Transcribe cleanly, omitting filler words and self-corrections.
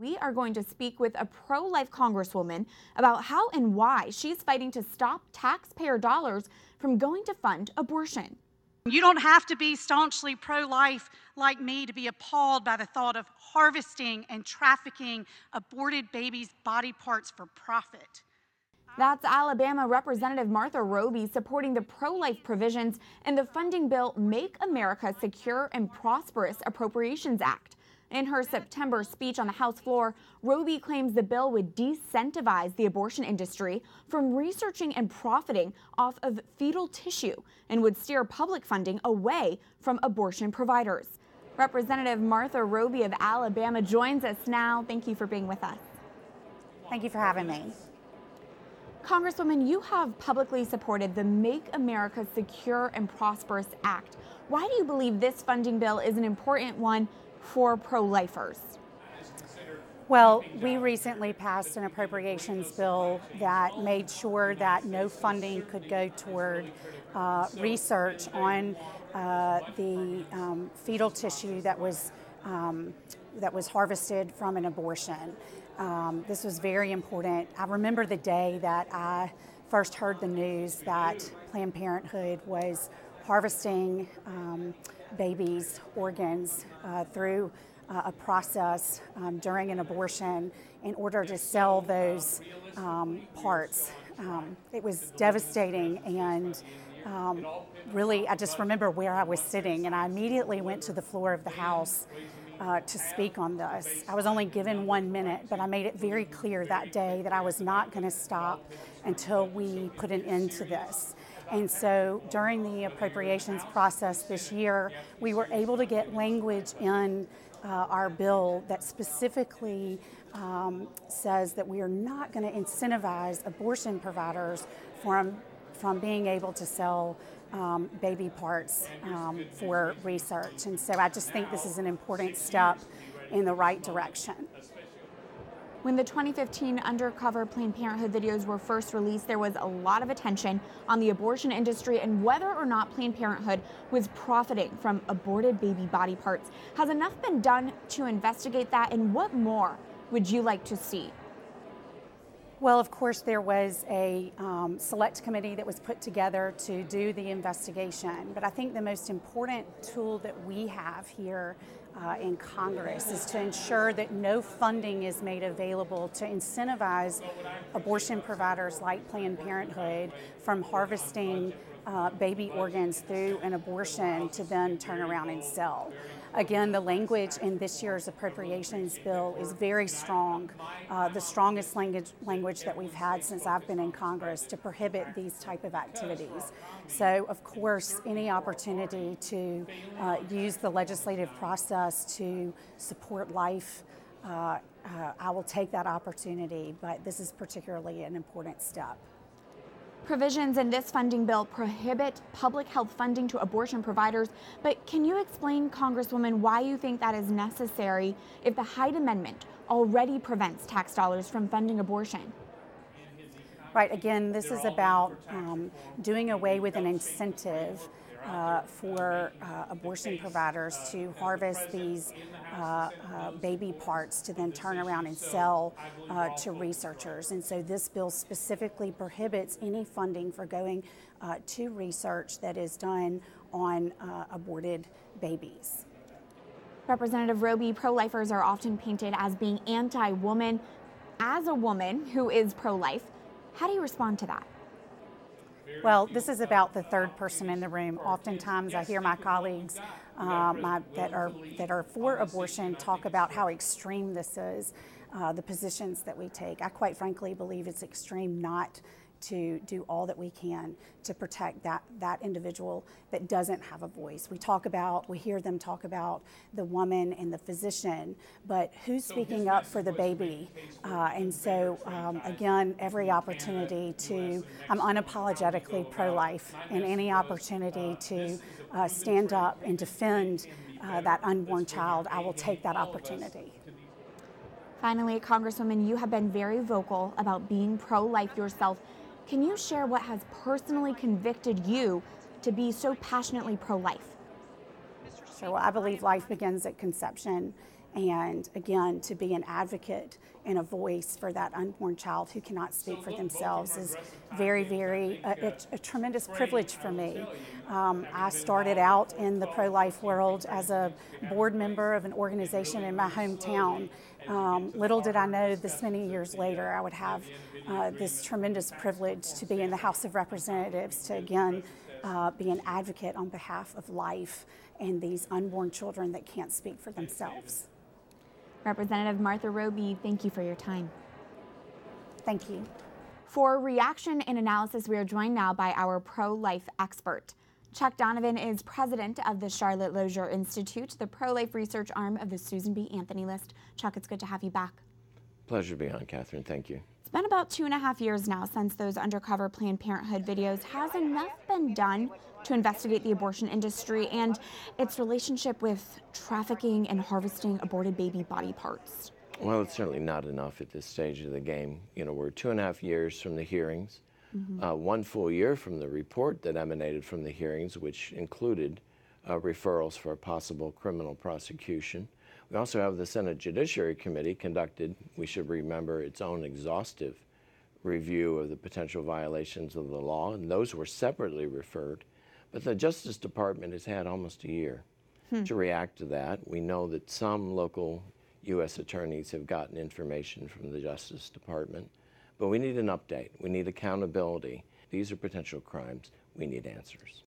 We are going to speak with a pro-life congresswoman about how and why she's fighting to stop taxpayer dollars from going to fund abortion. You don't have to be staunchly pro-life like me to be appalled by the thought of harvesting and trafficking aborted babies' body parts for profit. That's Alabama Representative Martha Roby supporting the pro-life provisions in the funding bill Make America Secure and Prosperous Appropriations Act. In her September speech on the House floor, Roby claims the bill would disincentivize the abortion industry from researching and profiting off of fetal tissue and would steer public funding away from abortion providers. Representative Martha Roby of Alabama joins us now. Thank you for being with us. Thank you for having me. Congresswoman, you have publicly supported the Make America Secure and Prosperous Act. Why do you believe this funding bill is an important one for pro-lifers? Well, we recently passed an appropriations bill that made sure that no funding could go toward research on the fetal tissue that was harvested from an abortion. This was very important. I remember the day that I first heard the news that Planned Parenthood was harvesting babies' organs through a process during an abortion in order to sell those parts. It was devastating, and really I just remember where I was sitting, and I immediately went to the floor of the House to speak on this. I was only given 1 minute, but I made it very clear that day that I was not going to stop until we put an end to this. And so during the appropriations process this year, we were able to get language in our bill that specifically says that we are not going to incentivize abortion providers from being able to sell baby parts for research. And so I just think this is an important step in the right direction. When the 2015 undercover Planned Parenthood videos were first released, there was a lot of attention on the abortion industry and whether or not Planned Parenthood was profiting from aborted baby body parts. Has enough been done to investigate that, and what more would you like to see? Well, of course, there was a select committee that was put together to do the investigation, but I think the most important tool that we have here in Congress is to ensure that no funding is made available to incentivize abortion providers like Planned Parenthood from harvesting baby organs through an abortion to then turn around and sell. Again, the language in this year's appropriations bill is very strong, the strongest language that we've had since I've been in Congress to prohibit these type of activities. So, of course, any opportunity to use the legislative process to support life, I will take that opportunity, but this is particularly an important step. Provisions in this funding bill prohibit public health funding to abortion providers, but can you explain, Congresswoman, why you think that is necessary if the Hyde Amendment already prevents tax dollars from funding abortion? Right, again, this is about doing away with an incentive for abortion providers to harvest these baby parts to then turn around and sell to researchers. And so this bill specifically prohibits any funding for going to research that is done on aborted babies. Representative Roby, pro-lifers are often painted as being anti-woman. As a woman who is pro-life, how do you respond to that? Well, this is about the third person in the room. Oftentimes I hear my colleagues that are for abortion talk about how extreme this is, the positions that we take. I quite frankly believe it's extreme not to do all that we can to protect that individual that doesn't have a voice. We hear them talk about the woman and the physician, but who's speaking up for the baby? And so, again, every opportunity I'm unapologetically pro-life, and any opportunity to stand up and defend that unborn child, I will take that opportunity. Finally, Congresswoman, you have been very vocal about being pro-life yourself. Can you share what has personally convicted you to be so passionately pro-life? So I believe life begins at conception, and again, to be an advocate and a voice for that unborn child who cannot speak for themselves is very, very, a tremendous privilege for me. I started out in the pro-life world as a board member of an organization in my hometown. Little did I know this many years later I would have this tremendous privilege to be in the House of Representatives to again be an advocate on behalf of life and these unborn children that can't speak for themselves. Representative Martha Roby, thank you for your time. Thank you. For reaction and analysis, we are joined now by our pro-life expert. Chuck Donovan is president of the Charlotte Lozier Institute, the pro-life research arm of the Susan B. Anthony List. Chuck, it's good to have you back. Pleasure to be on, Catherine. Thank you. It's been about 2.5 years now since those undercover Planned Parenthood videos. Has enough been done to investigate the abortion industry and its relationship with trafficking and harvesting aborted baby body parts? Well, it's certainly not enough at this stage of the game. You know, we're 2.5 years from the hearings, 1 full year from the report that emanated from the hearings, which included referrals for a possible criminal prosecution. We also have the Senate Judiciary Committee conducted, we should remember, its own exhaustive review of the potential violations of the law, and those were separately referred. But the Justice Department has had almost a year to react to that. We know that some local U.S. attorneys have gotten information from the Justice Department, but we need an update. We need accountability. These are potential crimes. We need answers.